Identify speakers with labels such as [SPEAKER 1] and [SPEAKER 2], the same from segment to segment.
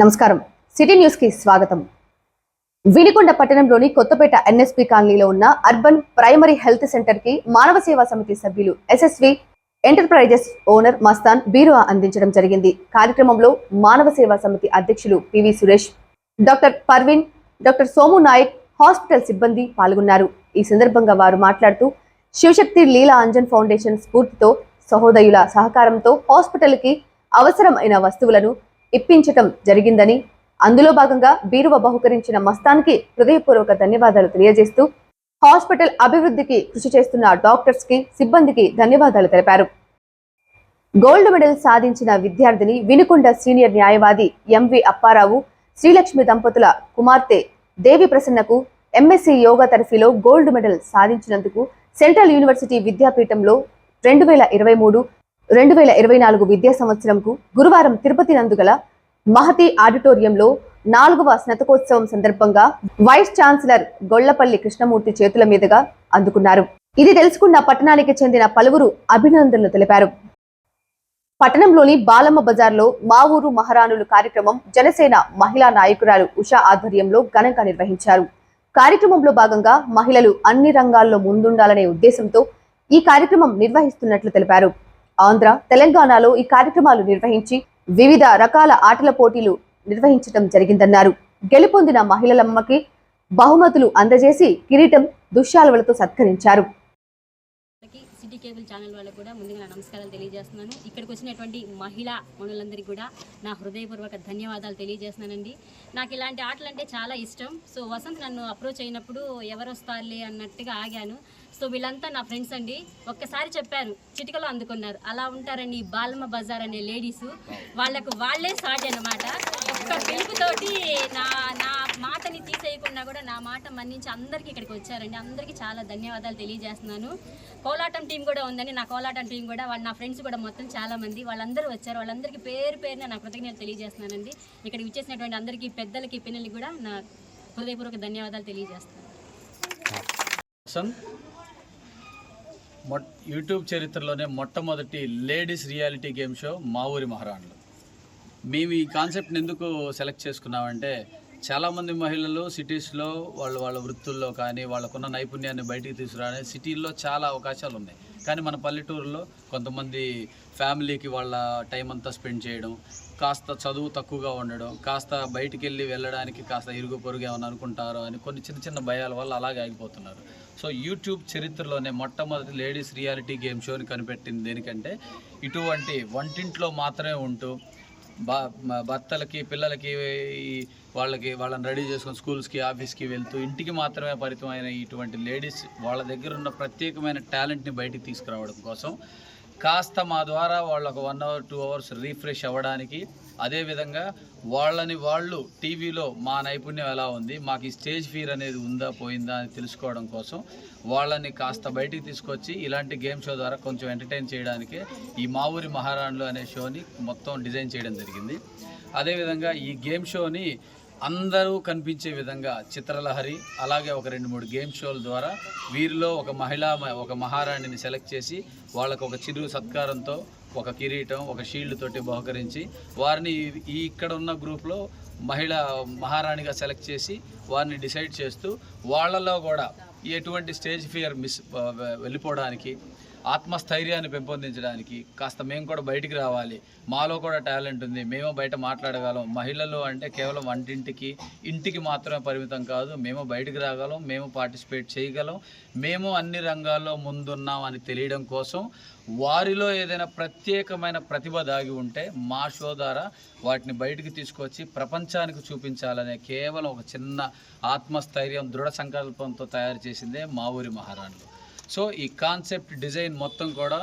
[SPEAKER 1] నమస్కారం. City news కి స్వాగతం. వినికొండ పట్టణంలోని కొత్తపేట ఎన్ఎస్పి కాలనీలో ఉన్న అర్బన్ ప్రైమరీ హెల్త్ సెంటర్ కి మానవ సేవా సమితి సభ్యులు ఎస్ఎస్వి ఎంటర్ప్రైజెస్ ఓనర్ మస్తాన్ బీరువా అందించడం జరిగింది. కార్యక్రమంలో మానవ సేవా సమితి అధ్యక్షులు PV Suresh, doctor Parveen, doctor Somu Naik, hospital సిబ్బంది పాల్గొన్నారు. ఈ సందర్భంగా వారు మాట్లాడుతూ శివశక్తి లీలా అంజన్ ఫౌండేషన్ స్ఫూర్తితో సహోదయుల సహకారంతో హాస్పిటల్ కి అవసరమైన వస్తువులను ఇప్పించటం జరిగిందని, అందులో భాగంగా బీరువా బహుకరించిన మస్తాన్కి హృదయపూర్వక ధన్యవాదాలు తెలియజేస్తూ హాస్పిటల్ అభివృద్ధికి కృషి చేస్తున్న డాక్టర్స్ కి, సిబ్బందికి ధన్యవాదాలు తెలిపారు. గోల్డ్ మెడల్ సాధించిన విద్యార్థిని వినుకొండ సీనియర్ న్యాయవాది ఎంవి అప్పారావు, శ్రీలక్ష్మి దంపతుల కుమార్తె దేవి ప్రసన్నకు ఎంఎస్సి యోగా తరఫీలో గోల్డ్ మెడల్ సాధించినందుకు సెంట్రల్ యూనివర్సిటీ విద్యాపీఠంలో 2023-2024 విద్యా సంవత్సరంకు గురువారం తిరుపతి నందుగల మహతి ఆడిటోరియంలో 4వ స్నాతకోత్సవం సందర్భంగా వైస్ ఛాన్సలర్ గొళ్లపల్లి కృష్ణమూర్తి చేతుల మీదుగా అందుకున్నారు. ఇది తెలుసుకున్న పట్టణానికి చెందిన పలువురు అభినందనలు తెలిపారు. పట్టణంలోని బాలమ్మ బజార్లో మా ఊరు మహారాణులు కార్యక్రమం జనసేన మహిళా నాయకురాలు ఉషా ఆధ్వర్యంలో ఘనంగా నిర్వహించారు. కార్యక్రమంలో భాగంగా మహిళలు అన్ని రంగాల్లో ముందుండాలనే ఉద్దేశంతో ఈ కార్యక్రమం నిర్వహిస్తున్నట్లు తెలిపారు. ఆంధ్ర, తెలంగాణలో ఈ కార్యక్రమాలు నిర్వహించి వివిధ రకాల ఆటల పోటీలు నిర్వహించడం జరిగిందన్నారు. గెలుపొందిన మహిళలమ్మకి బహుమతులు అందజేసి కిరీటం, దుశ్శాలువలతో సత్కరించారు.
[SPEAKER 2] సిటీ కేబుల్ ఛానల్ వాళ్ళకు కూడా ముందుగా నా నమస్కారాలు తెలియజేస్తున్నాను. ఇక్కడికి వచ్చినటువంటి మహిళా మనులందరికీ కూడా నా హృదయపూర్వక ధన్యవాదాలు తెలియజేస్తున్నానండి. నాకు ఇలాంటి ఆటలు అంటే చాలా ఇష్టం. సో వసంత్ నన్ను అప్రోచ్ అయినప్పుడు ఎవరు వస్తారులే అన్నట్టుగా ఆగాను. సో వీళ్ళంతా నా ఫ్రెండ్స్ అండి. ఒక్కసారి చెప్పారు, చిటికలో అందుకున్నారు. అలా ఉంటారండి బాలమ్మ బజార్ అనే లేడీసు. వాళ్ళకు వాళ్ళే సాటి అన్నమాట. ఒక్క పిలుపుతోటి నా మాటని తీసేయకుండా కూడా నా మాట మన్నించి అందరికీ ఇక్కడికి వచ్చారండి. అందరికీ చాలా ధన్యవాదాలు తెలియజేస్తున్నాను. కోలాటం టీం కూడా ఉందండి. నా కోలాటం టీం కూడా నా ఫ్రెండ్స్ కూడా మొత్తం చాలామంది వాళ్ళందరూ వచ్చారు. వాళ్ళందరికీ పేరున నా కృతజ్ఞతలు తెలియజేస్తున్నానండి. ఇక్కడికి వచ్చేసినటువంటి అందరికీ, పెద్దలకి, పిల్లలకి కూడా నా హృదయపూర్వక ధన్యవాదాలు తెలియజేస్తున్నాను.
[SPEAKER 3] యూట్యూబ్ చరిత్రలోనే మొట్టమొదటి లేడీస్ రియాలిటీ గేమ్ షో మా ఊరి మహారాణులు. మేము ఈ కాన్సెప్ట్ని ఎందుకు సెలెక్ట్ చేసుకున్నామంటే, చాలామంది మహిళలు సిటీస్లో వాళ్ళ వృత్తుల్లో కానీ వాళ్ళకున్న నైపుణ్యాన్ని బయటికి తీసుకురానే సిటీల్లో చాలా అవకాశాలు ఉన్నాయి. కానీ మన పల్లెటూరులో కొంతమంది ఫ్యామిలీకి వాళ్ళ టైం అంతా స్పెండ్ చేయడం, కాస్త చదువు తక్కువగా ఉండడం, కాస్త బయటికి వెళ్ళడానికి కాస్త ఇరుగు పొరుగు ఏమని అనుకుంటారో అని కొన్ని చిన్న చిన్న భయాల వల్ల అలాగే ఆగిపోతున్నారు. సో యూట్యూబ్ చరిత్రలోనే మొట్టమొదటి లేడీస్ రియాలిటీ గేమ్ షోని కనిపెట్టింది దేనికంటే, ఇటువంటి వంటింట్లో మాత్రమే ఉంటూ భర్తలకి, పిల్లలకి, వాళ్ళని రెడీ చేసుకొని స్కూల్స్కి, ఆఫీస్కి వెళ్తూ ఇంటికి మాత్రమే పరిమితమైన ఇటువంటి లేడీస్ వాళ్ళ దగ్గర ఉన్న ప్రత్యేకమైన టాలెంట్ని బయటికి తీసుకురావడం కోసం కాస్త మా ద్వారా వాళ్ళకు 1 hour 2 hours రీఫ్రెష్ అవ్వడానికి, అదేవిధంగా వాళ్ళు టీవీలో మా నైపుణ్యం ఎలా ఉంది, మాకు ఈ స్టేజ్ ఫియర్ అనేది ఉందా పోయిందా అని తెలుసుకోవడం కోసం వాళ్ళని కాస్త బయటికి తీసుకొచ్చి ఇలాంటి గేమ్ షో ద్వారా కొంచెం ఎంటర్టైన్ చేయడానికే ఈ మా ఊరి మహారాణులు అనే షోని మొత్తం డిజైన్ చేయడం జరిగింది. అదేవిధంగా ఈ గేమ్ షోని అందరూ కనిపించే విధంగా చిత్రలహరి, అలాగే ఒక 2-3 గేమ్ షోల ద్వారా వీరిలో ఒక మహారాణిని సెలెక్ట్ చేసి వాళ్ళకు ఒక చిరు సత్కారంతో, ఒక కిరీటం, ఒక షీల్డ్ తోటి బహుకరించి వారిని ఇక్కడ ఉన్న గ్రూప్లో మహారాణిగా సెలెక్ట్ చేసి వారిని డిసైడ్ చేస్తూ వాళ్ళలో కూడా ఎటువంటి స్టేజ్ ఫియర్ వెళ్ళిపోవడానికి, ఆత్మస్థైర్యాన్ని పెంపొందించడానికి, కాస్త మేము కూడా బయటికి రావాలి, మాలో కూడా టాలెంట్ ఉంది, మేము బయట మాట్లాడగలం, మహిళలు అంటే కేవలం ఇంటికి మాత్రమే పరిమితం కాదు, మేము బయటికి రాగలం, మేము పార్టిసిపేట్ చేయగలం, మేము అన్ని రంగాల్లో ముందున్నాం అని తెలియడం కోసం వారిలో ఏదైనా ప్రత్యేకమైన ప్రతిభ దాగి ఉంటే మా షో ద్వారా వాటిని బయటికి తీసుకొచ్చి ప్రపంచానికి చూపించాలనే కేవలం ఒక చిన్న ఆత్మస్థైర్యం, దృఢ సంకల్పంతో తయారు చేసిందే మా ఊరి మహారాణులు. సో ఈ కాన్సెప్ట్ డిజైన్ మొత్తం కూడా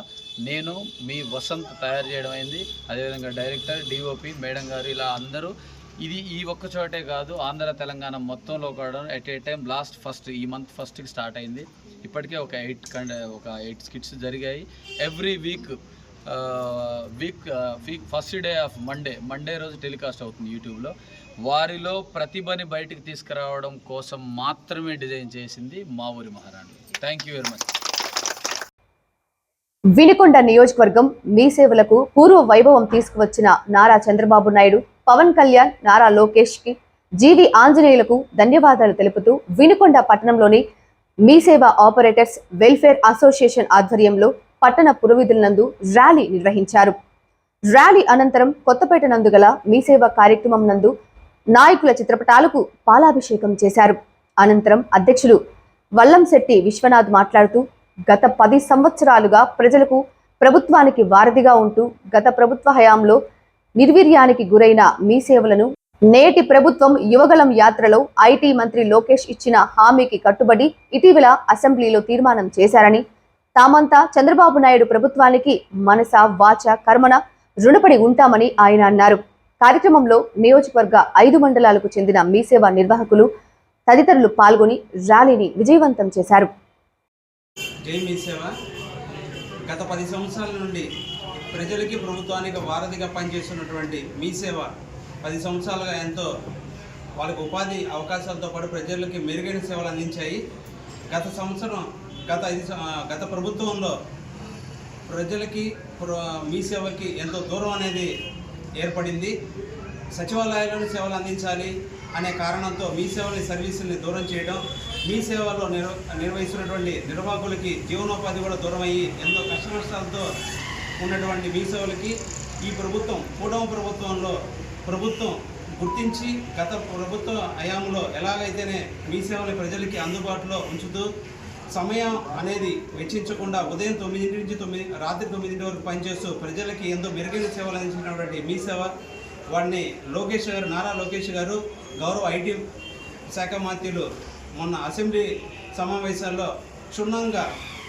[SPEAKER 3] నేను మీ వసంత్ తయారు చేయడం అయింది. అదేవిధంగా డైరెక్టర్, డిఓపి మేడం గారు, ఇలా అందరూ ఈ ఒక్క చోటే కాదు, ఆంధ్ర తెలంగాణ మొత్తంలో కూడా ఎట్ ఏ టైం ఈ మంత్ ఫస్ట్కి స్టార్ట్ అయింది. ఇప్పటికే ఒక 8 స్కిట్స్ జరిగాయి. Every week first day of Monday రోజు టెలికాస్ట్ అవుతుంది యూట్యూబ్లో. వారిలో ప్రతిభని బయటికి తీసుకురావడం కోసం మాత్రమే డిజైన్ చేసింది మా ఊరి మహారాణి. Thank you very much.
[SPEAKER 1] Vinukonda నియోజకవర్గం మీ సేవలకు పూర్వ వైభవం తీసుకువచ్చిన నారా చంద్రబాబు నాయుడు పవన్ కళ్యాణ్, నారా లోకేష్ కి, జీవి ఆంజనేయులకు ధన్యవాదాలు తెలుపుతూ వినుకొండ పట్టణంలోని మీ సేవ ఆపరేటర్స్ వెల్ఫేర్ అసోసియేషన్ ఆధ్వర్యంలో పట్టణ పురవీధులందు ర్యాలీ నిర్వహించారు. ర్యాలీ అనంతరం కొత్తపేట నందు గల మీ సేవ కార్యక్రమం నందు నాయకుల చిత్రపటాలకు పాలాభిషేకం చేశారు. అనంతరం అధ్యక్షులు వల్లంశెట్టి విశ్వనాథ్ మాట్లాడుతూ గత 10 సంవత్సరాలుగా ప్రజలకు ప్రభుత్వానికి వారధిగా ఉంటూ గత ప్రభుత్వ హయాంలో నిర్వీర్యానికి గురైన మీ సేవలను నేటి ప్రభుత్వం యువగలం యాత్రలో ఐటీ మంత్రి లోకేష్ ఇచ్చిన హామీకి కట్టుబడి ఇటీవల అసెంబ్లీలో తీర్మానం చేశారని, తామంతా చంద్రబాబు నాయుడు ప్రభుత్వానికి మనస వాచ కర్మన రుణపడి ఉంటామని ఆయన అన్నారు. కార్యక్రమంలో నియోజకవర్గ 5 మండలాలకు చెందిన మీ సేవ నిర్వాహకులు తదితరులు పాల్గొని ర్యాలీని విజయవంతం చేశారు.
[SPEAKER 4] జై మీ సేవ. గత 10 సంవత్సరాల నుండి ప్రజలకి ప్రభుత్వానికి వారధిగా పనిచేస్తున్నటువంటి మీ సేవ 10 సంవత్సరాలుగా ఎంతో వాళ్ళకి ఉపాధి అవకాశాలతో పాటు ప్రజలకి మెరుగైన సేవలు అందించాయి. గత సంవత్సరం గత ప్రభుత్వంలో ప్రజలకి మీ సేవకి ఎంతో దూరం అనేది ఏర్పడింది. సచివాలయాలను సేవలు అందించాలి అనే కారణంతో మీ సేవల సర్వీసుల్ని దూరం చేయడం, మీ సేవలో నిర్వహిస్తున్నటువంటి నిర్వాహకులకి జీవనోపాధి కూడా దూరం అయ్యి ఎంతో కష్టనష్టాలతో ఉన్నటువంటి మీ సేవలకి ఈ ప్రభుత్వం కూటమి ప్రభుత్వంలో ప్రభుత్వం గుర్తించి గత ప్రభుత్వ హయాంలో ఎలాగైతేనే మీ సేవలు ప్రజలకి అందుబాటులో ఉంచుతూ సమయం అనేది వెచ్చించకుండా ఉదయం 9 నుంచి రాత్రి 9 వరకు పనిచేస్తూ ప్రజలకి ఎంతో మెరుగైన సేవలు అందించినటువంటి మీ సేవ వాడిని లోకేష్ గారు, నారా లోకేష్ గారు, గౌరవ ఐటీ శాఖ మంత్రులు మొన్న అసెంబ్లీ సమావేశాల్లో క్షుణ్ణంగా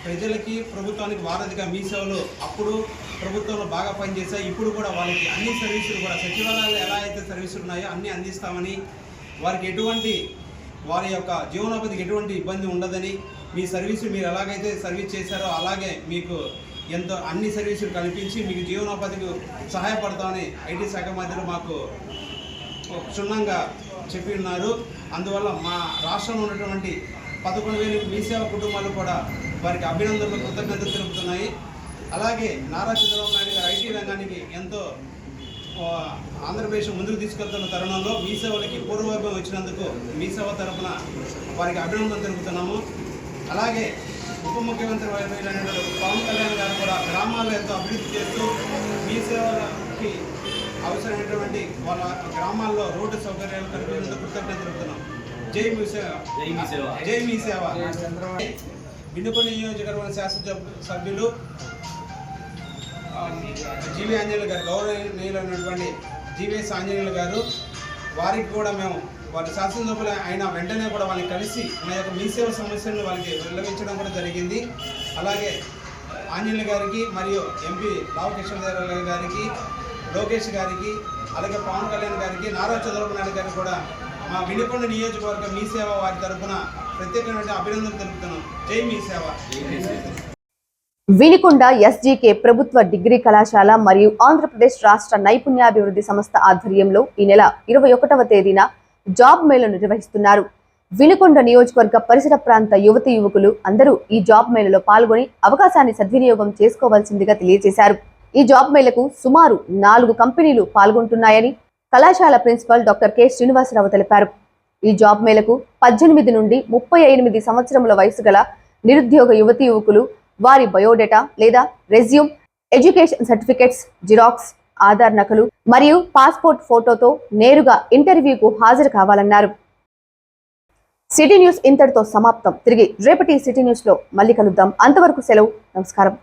[SPEAKER 4] ప్రజలకి ప్రభుత్వానికి వారధిగా మీ సేవలు అప్పుడు ప్రభుత్వంలో బాగా పనిచేశాయి, ఇప్పుడు కూడా వాళ్ళకి అన్ని సర్వీసులు కూడా సచివాలయాలు ఎలా అయితే సర్వీసులు ఉన్నాయో అన్నీ అందిస్తామని, వారికి వారి యొక్క జీవనోపాధికి ఎటువంటి ఇబ్బంది ఉండదని, మీ సర్వీసు మీరు ఎలాగైతే సర్వీస్ చేశారో అలాగే మీకు ఎంతో అన్ని సర్వీసులు కల్పించి మీకు జీవనోపాధికి సహాయపడతామని ఐటీ శాఖ మంత్రులు మాకు క్షుణ్ణంగా చెప్పి ఉన్నారు. అందువల్ల మా రాష్ట్రంలో ఉన్నటువంటి 11,000 మీ సేవ కుటుంబాలు కూడా వారికి అభినందనలు, కృతజ్ఞతలు తెలుపుతున్నాయి. అలాగే నారా చంద్రబాబు నాయుడు గారు ఐటీ రంగానికి ఎంతో ఆంధ్రప్రదేశ్ ముందుకు తీసుకెళ్తున్న తరుణంలో మీ సేవలకి పూర్వవైభవం వచ్చినందుకు మీ సేవ తరఫున వారికి అభినందనలు తెలుపుతున్నాము. అలాగే ఉప ముఖ్యమంత్రి పవన్ కళ్యాణ్ గారు కూడా గ్రామాల్లో ఎంతో అభివృద్ధి చేస్తూ మీ సేవలకి అవసరమైనటువంటి వాళ్ళ గ్రామాల్లో రోడ్డు సౌకర్యాలు కల్పించేందుకు కృతజ్ఞతలు తెలుపుతున్నాం. జై మీ సేవ. జై మీ సేవ. వినుకొండ నియోజకవర్గ శాసనసభ్యులు జీవి ఆంజనేయులు గారు, గౌరవనీయులైనటువంటి జీవీఎస్ ఆంజనేయులు గారు, వారికి కూడా మేము వారి శాసనసభ్యులు అయిన వెంటనే కూడా వాళ్ళని కలిసి మన యొక్క మీ సేవ సమస్యలను వాళ్ళకి వెల్లవించడం కూడా జరిగింది. అలాగే ఆంజనేయులు గారికి మరియు ఎంపీ రావు కృష్ణదేవరాయలు గారికి, లోకేష్ గారికి, అలాగే పవన్ కళ్యాణ్ గారికి, నారా చంద్రబాబు నాయుడు గారికి కూడా మా వినుకొండ నియోజకవర్గ మీ సేవ వారి తరఫున ప్రత్యేకమైన అభినందనలు తెలుపుతున్నాం. జై మీ సేవ.
[SPEAKER 1] వినుకొండ ఎస్జీకే ప్రభుత్వ డిగ్రీ కళాశాల మరియు ఆంధ్రప్రదేశ్ రాష్ట్ర నైపుణ్యాభివృద్ధి సంస్థ ఆధ్వర్యంలో ఈ నెల 21వ తేదీన జాబ్ మేళను నిర్వహిస్తున్నారు. వినుకొండ నియోజకవర్గ పరిసర ప్రాంత యువతి యువకులు అందరూ ఈ జాబ్ మేళలో పాల్గొని అవకాశాన్ని సద్వినియోగం చేసుకోవాల్సిందిగా తెలియజేశారు. ఈ జాబ్ మేళకు సుమారు 4 కంపెనీలు పాల్గొంటున్నాయని కళాశాల ప్రిన్సిపల్ డాక్టర్ కె శ్రీనివాసరావు తెలిపారు. ఈ జాబ్ మేళకు 18 నుండి 38 సంవత్సరముల వయసు గల నిరుద్యోగ యువతి యువకులు వారి బయోడేటా లేదా resume, education certificates, xerox, Aadhaar నకలు మరియు పాస్పోర్ట్ ఫోటోతో నేరుగా ఇంటర్వ్యూకు హాజరు కావాలన్నారు. సిటీ న్యూస్ ఇంతటితో సమాప్తం. తిరిగి రేపటి సిటీ న్యూస్ లో మళ్ళీ కలుద్దాం. అంతవరకు సెలవు. నమస్కారం.